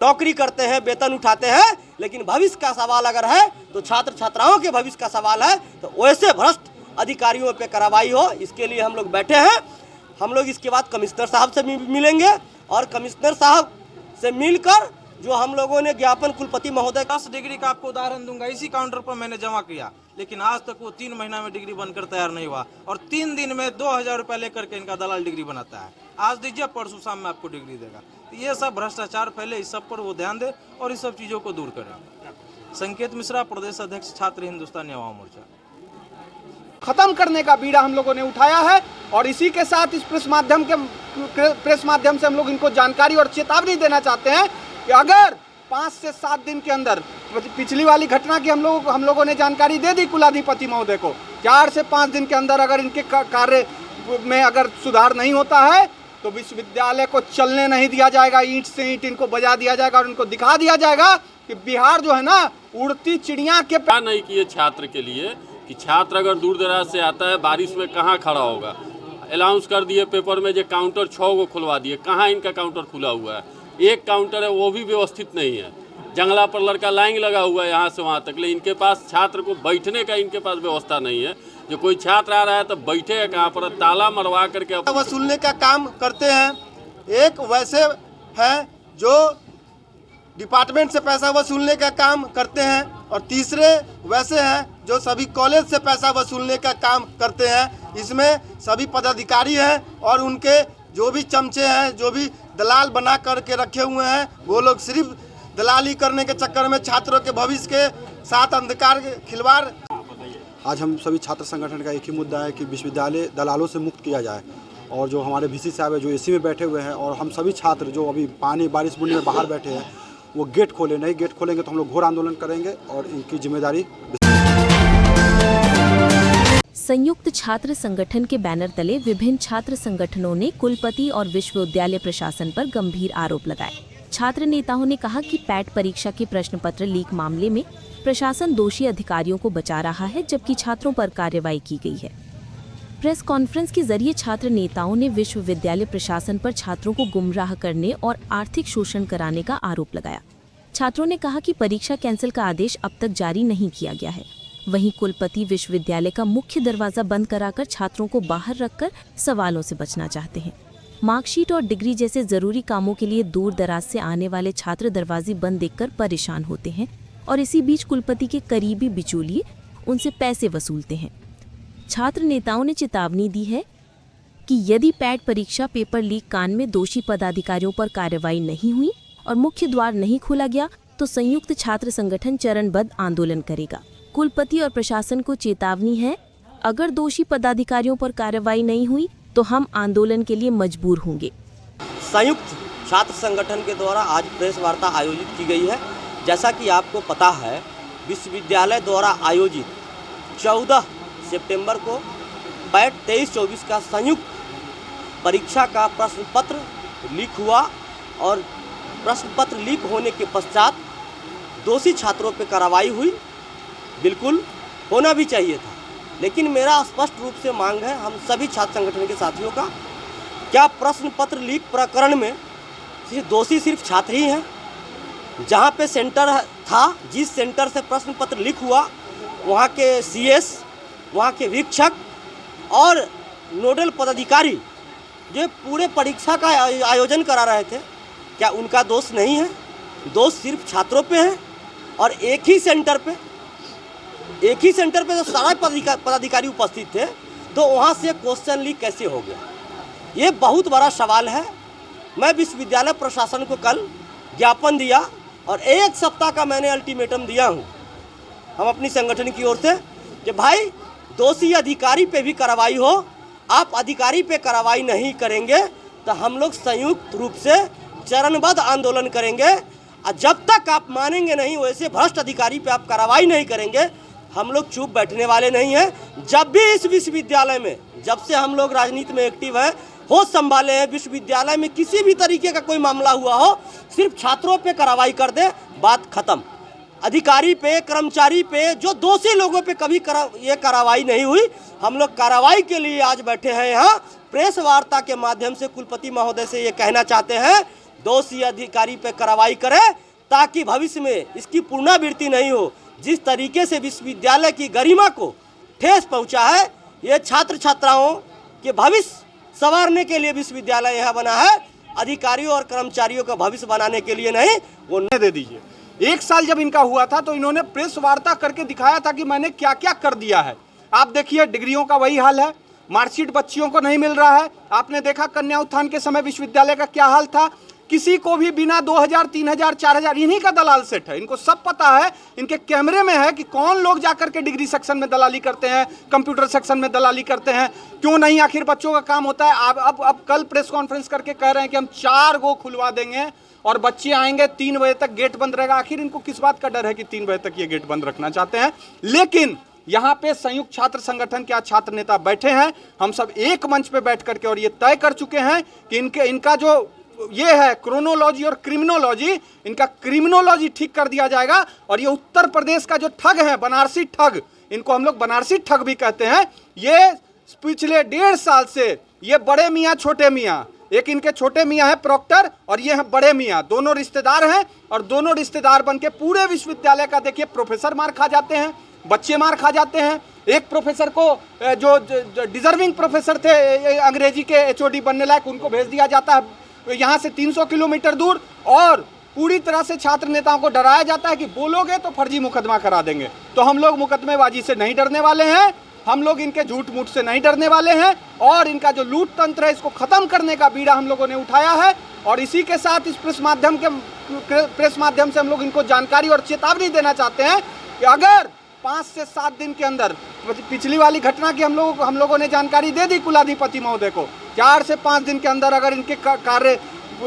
नौकरी करते हैं, वेतन उठाते हैं, लेकिन भविष्य का सवाल अगर है तो छात्र छात्राओं के भविष्य का सवाल है, तो वैसे भ्रष्ट अधिकारियों पे कार्रवाई हो, इसके लिए हम लोग बैठे हैं। हम लोग इसके बाद कमिश्नर साहब से मिलेंगे और कमिश्नर साहब से मिलकर जो हम लोगों ने ज्ञापन कुलपति महोदय 10 डिग्री का आपको उदाहरण दूंगा, इसी काउंटर पर मैंने जमा किया, लेकिन आज तक वो 3 महीना में डिग्री बनकर तैयार नहीं हुआ और 3 दिन में 2000 रुपये लेकर के इनका दलाल डिग्री बनाता है। आज दीजिए, परसों शाम में आपको डिग्री देगा। तो ये सब भ्रष्टाचार फैले, इस सब पर वो ध्यान दे और इस सब चीज़ों को दूर करें। संकेत मिश्रा, प्रदेश अध्यक्ष छात्र हिंदुस्तानी अवाम मोर्चा। खत्म करने का बीड़ा हम लोगों ने उठाया है और इसी के साथ इस प्रेस माध्यम से हम लोग इनको जानकारी और चेतावनी देना चाहते हैं कि अगर 5 से 7 दिन के अंदर, पिछली वाली घटना की हम लोगों ने जानकारी दे दी कुलाधिपति महोदय को, 4 से 5 दिन के अंदर अगर इनके कार्य में अगर सुधार नहीं होता है तो विश्वविद्यालय को चलने नहीं दिया जाएगा, ईंट से ईंट इनको बजा दिया जाएगा और इनको दिखा दिया जाएगा कि बिहार जो है ना उड़ती चिड़िया के नहीं किए छात्र के लिए कि छात्र अगर दूर दराज से आता है, बारिश में कहाँ खड़ा होगा। अनाउंस कर दिए पेपर में जो काउंटर 6 को खुलवा दिए, कहाँ इनका काउंटर खुला हुआ है? एक काउंटर है वो भी व्यवस्थित नहीं है, जंगला पर लड़का लाइन लगा हुआ है यहाँ से वहाँ तक, लेकिन इनके पास छात्र को बैठने का इनके पास व्यवस्था नहीं है। जो कोई छात्र आ रहा है तो बैठेगा कहाँ पर? ताला मरवा करके वसूलने का काम करते हैं। एक वैसे हैं जो डिपार्टमेंट से पैसा वसूलने का काम करते हैं और तीसरे वैसे हैं जो सभी कॉलेज से पैसा वसूलने का काम करते हैं। इसमें सभी पदाधिकारी हैं और उनके जो भी चमचे हैं, जो भी दलाल बना करके रखे हुए हैं, वो लोग सिर्फ दलाली करने के चक्कर में छात्रों के भविष्य के साथ अंधकार खिलवाड़। आज हम सभी छात्र संगठन का एक ही मुद्दा है कि विश्वविद्यालय दलालों से मुक्त किया जाए और जो हमारे वीसी साहब है जो एसी में बैठे हुए हैं और हम सभी छात्र जो अभी बारिश बुनी में बाहर बैठे हैं वो गेट खोले, नहीं गेट खोलेंगे तो हम लोग घोर आंदोलन करेंगे और इनकी जिम्मेदारी। संयुक्त छात्र संगठन के बैनर तले विभिन्न छात्र संगठनों ने कुलपति और विश्वविद्यालय प्रशासन पर गंभीर आरोप लगाए। छात्र नेताओं ने कहा कि पैट परीक्षा के प्रश्न पत्र लीक मामले में प्रशासन दोषी अधिकारियों को बचा रहा है, जबकि छात्रों पर कार्रवाई की गई है। प्रेस कॉन्फ्रेंस के जरिए छात्र नेताओं ने विश्वविद्यालय प्रशासन पर छात्रों को गुमराह करने और आर्थिक शोषण कराने का आरोप लगाया। छात्रों ने कहा कि परीक्षा कैंसिल का आदेश अब तक जारी नहीं किया गया है। वहीं कुलपति विश्वविद्यालय का मुख्य दरवाजा बंद कराकर छात्रों को बाहर रखकर सवालों से बचना चाहते हैं। मार्कशीट और डिग्री जैसे जरूरी कामों के लिए दूर दराज से आने वाले छात्र दरवाजे बंद देखकर परेशान होते हैं और इसी बीच कुलपति के करीबी बिचौलिए उनसे पैसे वसूलते हैं। छात्र नेताओं ने चेतावनी दी है कि यदि पैट परीक्षा पेपर लीक कांड में दोषी पदाधिकारियों पर कार्रवाई नहीं हुई और मुख्य द्वार नहीं खोला गया तो संयुक्त छात्र संगठन चरणबद्ध आंदोलन करेगा। कुलपति और प्रशासन को चेतावनी है, अगर दोषी पदाधिकारियों पर कार्रवाई नहीं हुई तो हम आंदोलन के लिए मजबूर होंगे। संयुक्त छात्र संगठन के द्वारा आज प्रेस वार्ता आयोजित की गई है। जैसा कि आपको पता है, विश्वविद्यालय द्वारा आयोजित 14 सितंबर को पैट 23-24 का संयुक्त परीक्षा का प्रश्न पत्र लीक हुआ और प्रश्न पत्र लीक होने के पश्चात दोषी छात्रों पर कार्रवाई हुई। बिल्कुल होना भी चाहिए था, लेकिन मेरा स्पष्ट रूप से मांग है हम सभी छात्र संगठन के साथियों का, क्या प्रश्न पत्र लीक प्रकरण में दोषी सिर्फ छात्र ही हैं? जहाँ पे सेंटर था, जिस सेंटर से प्रश्न पत्र लीक हुआ, वहाँ के सीएस, वहाँ के वीक्षक और नोडल पदाधिकारी जो पूरे परीक्षा का आयोजन करा रहे थे, क्या उनका दोष नहीं है? दोष सिर्फ छात्रों पे है और एक ही सेंटर पे जो सारे पदाधिकारी उपस्थित थे, तो वहाँ से क्वेश्चन लीक कैसे हो गया? ये बहुत बड़ा सवाल है। मैं विश्वविद्यालय प्रशासन को कल ज्ञापन दिया और 1 सप्ताह का मैंने अल्टीमेटम दिया हूँ हम अपनी संगठन की ओर से कि भाई दोषी अधिकारी पे भी कार्रवाई हो। आप अधिकारी पे कार्रवाई नहीं करेंगे तो हम लोग संयुक्त रूप से चरणबद्ध आंदोलन करेंगे और जब तक आप मानेंगे नहीं, वैसे भ्रष्ट अधिकारी पे आप कार्रवाई नहीं करेंगे, हम लोग चुप बैठने वाले नहीं हैं। जब भी इस विश्वविद्यालय में, जब से हम लोग राजनीति में एक्टिव हैं, होश संभाले हैं, विश्वविद्यालय में किसी भी तरीके का कोई मामला हुआ हो, सिर्फ छात्रों पे कार्रवाई कर दे, बात खत्म। अधिकारी पे, कर्मचारी पे, जो दोषी लोगों पे कभी ये कार्रवाई नहीं हुई। हम लोग कार्रवाई के लिए आज बैठे हैं यहाँ। प्रेस वार्ता के माध्यम से कुलपति महोदय से ये कहना चाहते हैं दोषी अधिकारी पर कार्रवाई करे ताकि भविष्य में इसकी पुनरावृत्ति नहीं हो। जिस तरीके से विश्वविद्यालय की गरिमा को ठेस पहुंचा है, ये छात्र छात्राओं के भविष्य संवारने के लिए विश्वविद्यालय यह बना है, अधिकारियों और कर्मचारियों का भविष्य बनाने के लिए नहीं। वो दे दीजिए। एक साल जब इनका हुआ था तो इन्होंने प्रेस वार्ता करके दिखाया था कि मैंने क्या क्या कर दिया है। आप देखिए डिग्रियों का वही हाल है, मार्कशीट बच्चियों को नहीं मिल रहा है। आपने देखा कन्या उत्थान के समय विश्वविद्यालय का क्या हाल था, किसी को भी बिना 2000, 3000, 4000 इन्हीं का दलाल सेट है। इनको सब पता है, इनके कैमरे में है कि कौन लोग जाकर के डिग्री सेक्शन में दलाली करते हैं, कंप्यूटर सेक्शन में दलाली करते हैं, क्यों नहीं। आखिर बच्चों का काम होता है। अब कल प्रेस कॉन्फ्रेंस करके कह रहे हैं कि हम 4 गो खुलवा देंगे और बच्चे आएंगे 3 बजे तक गेट बंद रहेगा। आखिर इनको किस बात का डर है कि 3 बजे तक ये गेट बंद रखना चाहते हैं। लेकिन यहाँ पे संयुक्त छात्र संगठन के छात्र नेता बैठे हैं, हम सब एक मंच पे बैठ करके और ये तय कर चुके हैं कि इनका जो ये है क्रोनोलॉजी और क्रिमिनोलॉजी, इनका क्रिमिनोलॉजी ठीक कर दिया जाएगा। और ये उत्तर प्रदेश का जो ठग है, बनारसी ठग, इनको हम लोग बनारसी ठग भी कहते हैं, ये पिछले 1.5 साल से ये बड़े मियाँ छोटे मियाँ, एक इनके छोटे मियाँ है प्रॉक्टर और ये हैं बड़े मियाँ, दोनों रिश्तेदार हैं। और दोनों रिश्तेदार बनके पूरे विश्वविद्यालय का देखिए, प्रोफेसर मार खा जाते हैं, बच्चे मार खा जाते हैं। एक प्रोफेसर को जो डिजर्विंग प्रोफेसर थे अंग्रेजी के एचओडी बनने लायक, उनको भेज दिया जाता है यहाँ से 300 किलोमीटर दूर। और पूरी तरह से छात्र नेताओं को डराया जाता है कि बोलोगे तो फर्जी मुकदमा करा देंगे। तो हम लोग मुकदमेबाजी से नहीं डरने वाले हैं, हम लोग इनके झूठ मूठ से नहीं डरने वाले हैं। और इनका जो लूट तंत्र है, इसको खत्म करने का बीड़ा हम लोगों ने उठाया है। और इसी के साथ इस प्रेस माध्यम से हम लोग इनको जानकारी और चेतावनी देना चाहते हैं कि अगर 5 से 7 दिन के अंदर, पिछली वाली घटना की हम लोगों ने जानकारी दे दी कुलाधिपति महोदय को, 4 से 5 दिन के अंदर अगर इनके कार्य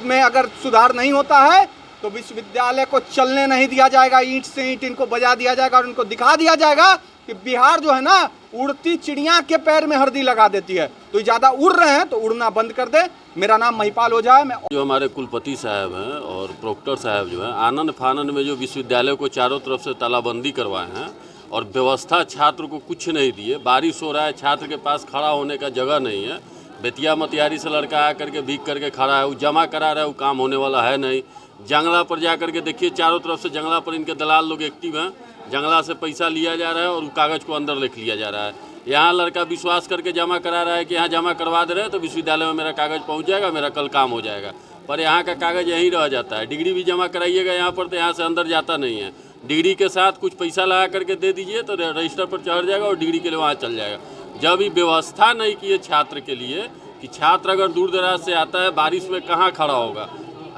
में अगर सुधार नहीं होता है तो विश्वविद्यालय को चलने नहीं दिया जाएगा। ईंट से ईंट इनको बजा दिया जाएगा और इनको दिखा दिया जाएगा कि बिहार जो है ना, उड़ती चिड़िया के पैर में हल्दी लगा देती है। तो ज़्यादा उड़ रहे हैं तो उड़ना बंद कर दे। मेरा नाम महिपाल ओझा है। मैं जो हमारे कुलपति साहब हैं और प्रोक्टर साहब जो हैं, आनंद फानन में जो विश्वविद्यालय को चारों तरफ से तालाबंदी करवाए हैं और व्यवस्था छात्र को कुछ नहीं दिए। बारिश हो रहा है, छात्र के पास खड़ा होने का जगह नहीं है। बेतिया मतियारी से लड़का आ करके भीग करके खड़ा है, वो जमा करा रहा है, वो काम होने वाला है नहीं। जंगला पर जा करके देखिए, चारों तरफ से जंगला पर इनके दलाल लोग एक्टिव हैं। जंगला से पैसा लिया जा रहा है और कागज़ को अंदर लिख लिया जा रहा है। यहाँ लड़का विश्वास करके जमा करा रहा है कि यहाँ जमा करवा दे रहे हैं तो विश्वविद्यालय में मेरा कागज़ पहुँच जाएगा, मेरा कल काम हो जाएगा। पर यहाँ का कागज़ यहीं रह जाता है। डिग्री भी जमा कराइएगा यहाँ पर तो यहाँ से अंदर जाता नहीं है। डिग्री के साथ कुछ पैसा लगा करके दे दीजिए तो रजिस्टर पर चढ़ जाएगा और डिग्री के लिए वहाँ चल जाएगा। जब ये व्यवस्था नहीं की है छात्र के लिए कि छात्र अगर दूर दराज से आता है, बारिश में कहाँ खड़ा होगा।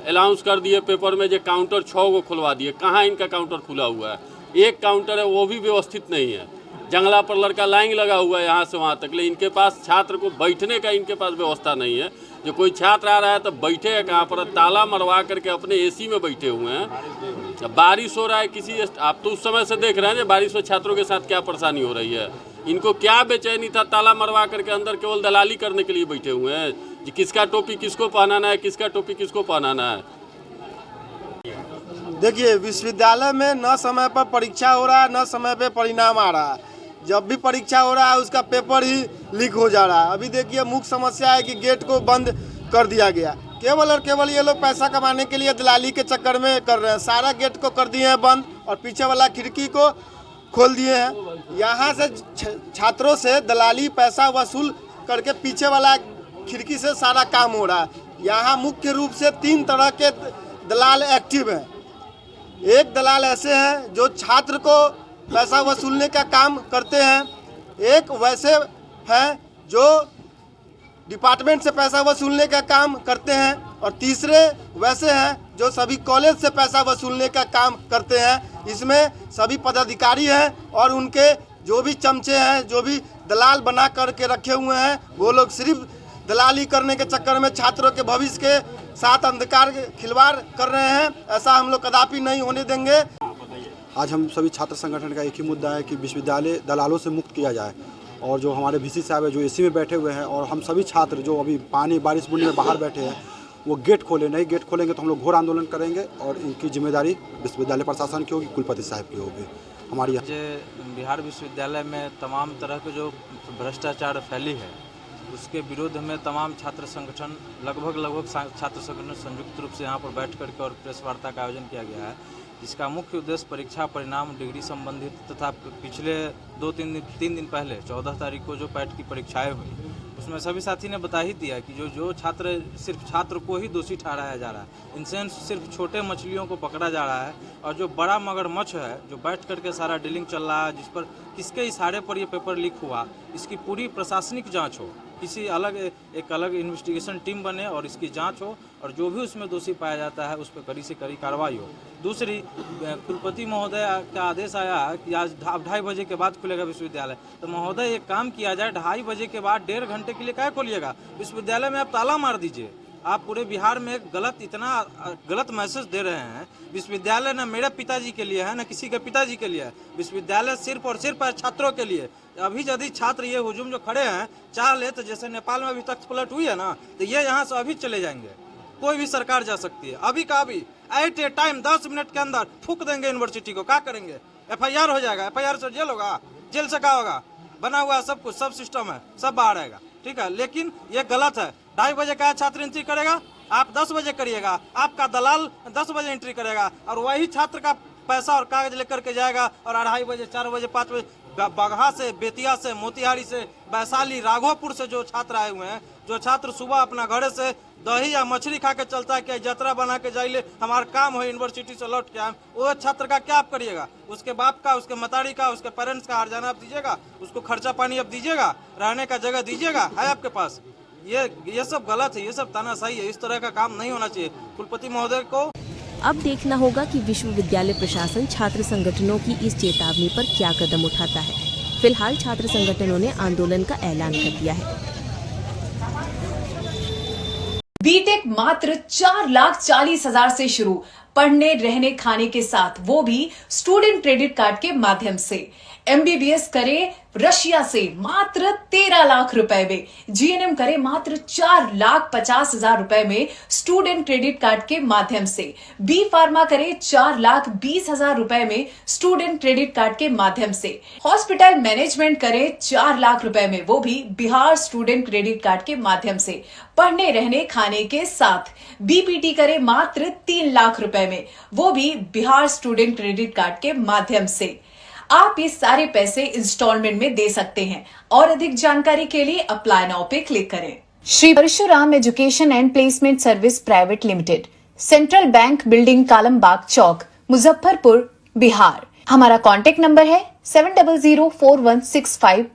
अनाउंस कर दिए पेपर में जो काउंटर 6 को खुलवा दिए, कहाँ इनका काउंटर खुला हुआ है। एक काउंटर है वो भी व्यवस्थित नहीं है। जंगला पर लड़का लाइन लगा हुआ है यहाँ से वहाँ तक, लेकिन इनके पास छात्र को बैठने का इनके पास व्यवस्था नहीं है। जो कोई छात्र आ रहा है तो बैठेगा कहाँ पर, ताला मरवा करके अपने एसी में बैठे हुए हैं। बारिश हो रहा है, किसी आप तो उस समय से देख रहे हैं बारिश में छात्रों के साथ क्या परेशानी हो रही है। इनको क्या बेचैनी था, ताला मरवा करके अंदर केवल दलाली करने के लिए बैठे हुए हैं कि किसका टोपी किसको पहनाना है, किसका टोपी किसको पहनाना है। देखिए, विश्वविद्यालय में न समय पर परीक्षा हो रहा है, न समय पे परिणाम आ रहा है। जब भी परीक्षा हो रहा है उसका पेपर ही लीक हो जा रहा है। अभी देखिए, मुख्य समस्या है कि गेट को बंद कर दिया गया। केवल और केवल ये लोग पैसा कमाने के लिए दलाली के चक्कर में कर रहे हैं। सारा गेट को कर दिए हैं बंद और पीछे वाला खिड़की को खोल दिए हैं। यहाँ से छात्रों से दलाली पैसा वसूल करके पीछे वाला खिड़की से सारा काम हो रहा है। यहाँ मुख्य रूप से 3 तरह के दलाल एक्टिव हैं। एक दलाल ऐसे हैं जो छात्र को पैसा वसूलने का काम करते हैं, एक वैसे हैं जो डिपार्टमेंट से पैसा वसूलने का काम करते हैं, और तीसरे वैसे हैं जो सभी कॉलेज से पैसा वसूलने का काम करते हैं। इसमें सभी पदाधिकारी हैं और उनके जो भी चमचे हैं, जो भी दलाल बना करके रखे हुए हैं, वो लोग सिर्फ दलाली करने के चक्कर में छात्रों के भविष्य के साथ अंधकार खिलवाड़ कर रहे हैं। ऐसा हम लोग कदापि नहीं होने देंगे। आज हम सभी छात्र संगठन का एक ही मुद्दा है कि विश्वविद्यालय दलालों से मुक्त किया जाए। और जो हमारे वीसी साहब है जो एसी में बैठे हुए हैं, और हम सभी छात्र जो अभी पानी बारिश बुनी में बाहर बैठे हैं, वो गेट खोले। नहीं गेट खोलेंगे तो हम लोग घोर आंदोलन करेंगे और इनकी जिम्मेदारी विश्वविद्यालय प्रशासन की होगी, कुलपति साहब की होगी। हमारी बिहार विश्वविद्यालय में तमाम तरह के जो भ्रष्टाचार फैली है, उसके विरोध में तमाम छात्र संगठन लगभग छात्र संगठन संयुक्त रूप से यहाँ पर बैठ करके और प्रेस वार्ता का आयोजन किया गया है, जिसका मुख्य उद्देश्य परीक्षा परिणाम, डिग्री संबंधित तथा पिछले 3 दिन पहले 14 तारीख को जो पैट की परीक्षाएं हुई, उसमें सभी साथी ने बता ही दिया कि जो छात्र सिर्फ छात्र को ही दोषी ठहराया जा रहा है, इनसे सिर्फ छोटे मछलियों को पकड़ा जा रहा है, और जो बड़ा मगरमच्छ है जो बैठ करके सारा डीलिंग चल रहा है, जिस पर किसके इशारे पर ये पेपर लीक हुआ, इसकी पूरी प्रशासनिक जांच हो, किसी एक अलग इन्वेस्टिगेशन टीम बने और इसकी जांच हो, और जो भी उसमें दोषी पाया जाता है उस पर कड़ी से कड़ी कार्रवाई हो। दूसरी, कुलपति महोदय का आदेश आया कि आज 2:30 बजे के बाद खुलेगा विश्वविद्यालय, तो महोदय एक काम किया जाए, 2:30 बजे के बाद 1.5 घंटे के लिए क्या खोलिएगा विश्वविद्यालय में, आप ताला मार दीजिए। आप पूरे बिहार में इतना गलत मैसेज दे रहे हैं। विश्वविद्यालय न मेरे पिताजी के लिए है, न किसी के पिताजी के लिए है। विश्वविद्यालय सिर्फ और सिर्फ छात्रों के लिए। अभी यदि छात्र ये हुजूम जो खड़े हैं चाह ले, तो जैसे नेपाल में अभी तख्त पलट हुई है ना, तो ये यहाँ से अभी चले जाएंगे। कोई भी सरकार जा सकती है, अभी का अभी, एट ए टाइम 10 मिनट के अंदर फूक देंगे यूनिवर्सिटी को। क्या करेंगे? FIR हो जाएगा, FIR से जेल होगा, जेल से क्या होगा? बना हुआ सब कुछ, सब सिस्टम है, सब बाहर आएगा। ठीक है, लेकिन ये गलत है। 2:30 बजे का छात्र एंट्री करेगा, आप 10 बजे करिएगा, आपका दलाल 10 बजे एंट्री करेगा, और वही छात्र का पैसा और कागज लेकर के जाएगा, और 2:30 बजे, 4 बजे, 5 बजे बगहा से, बेतिया से, मोतिहारी से, वैशाली, राघोपुर से जो छात्र आए हुए हैं, जो छात्र सुबह अपना घर से दही या मछली खा के चलता है कि यात्रा बना के जाइए, हमारा काम हो यूनिवर्सिटी से लौट के आए, वो छात्र का क्या आप करिएगा? उसके बाप का, उसके मतारी का, उसके पेरेंट्स का हर्जाना आप दीजिएगा, उसको खर्चा पानी आप दीजिएगा, रहने का जगह दीजिएगा, है आपके पास? ये सब गलत है, ये सब तानाशाही है। इस तरह का काम नहीं होना चाहिए। कुलपति महोदय को अब देखना होगा कि विश्वविद्यालय प्रशासन छात्र संगठनों की इस चेतावनी पर क्या कदम उठाता है। फिलहाल छात्र संगठनों ने आंदोलन का ऐलान कर दिया है। बीटेक मात्र 4,40,000 से शुरू, पढ़ने, रहने, खाने के साथ, वो भी स्टूडेंट क्रेडिट कार्ड के माध्यम से। MBBS करे रशिया से मात्र 13 लाख रुपए में, GNM करे मात्र 4,50,000 रुपए में स्टूडेंट क्रेडिट कार्ड के माध्यम से, B फार्मा करे 4,20,000 रुपए में स्टूडेंट क्रेडिट कार्ड के माध्यम से, हॉस्पिटल मैनेजमेंट करे 4 लाख रुपए में, वो भी बिहार स्टूडेंट क्रेडिट कार्ड के माध्यम से, पढ़ने, रहने, खाने के साथ। BPT करे मात्र 3 लाख रुपए में, वो भी बिहार स्टूडेंट क्रेडिट कार्ड के माध्यम से। आप ये सारे पैसे इंस्टॉलमेंट में दे सकते हैं, और अधिक जानकारी के लिए अप्लाई नाउ पे क्लिक करें। Shri Parshuram education and placement service private limited, central bank building, Kalambagh Chowk, Muzaffarpur, Bihar. हमारा कॉन्टेक्ट नंबर है 7004165687।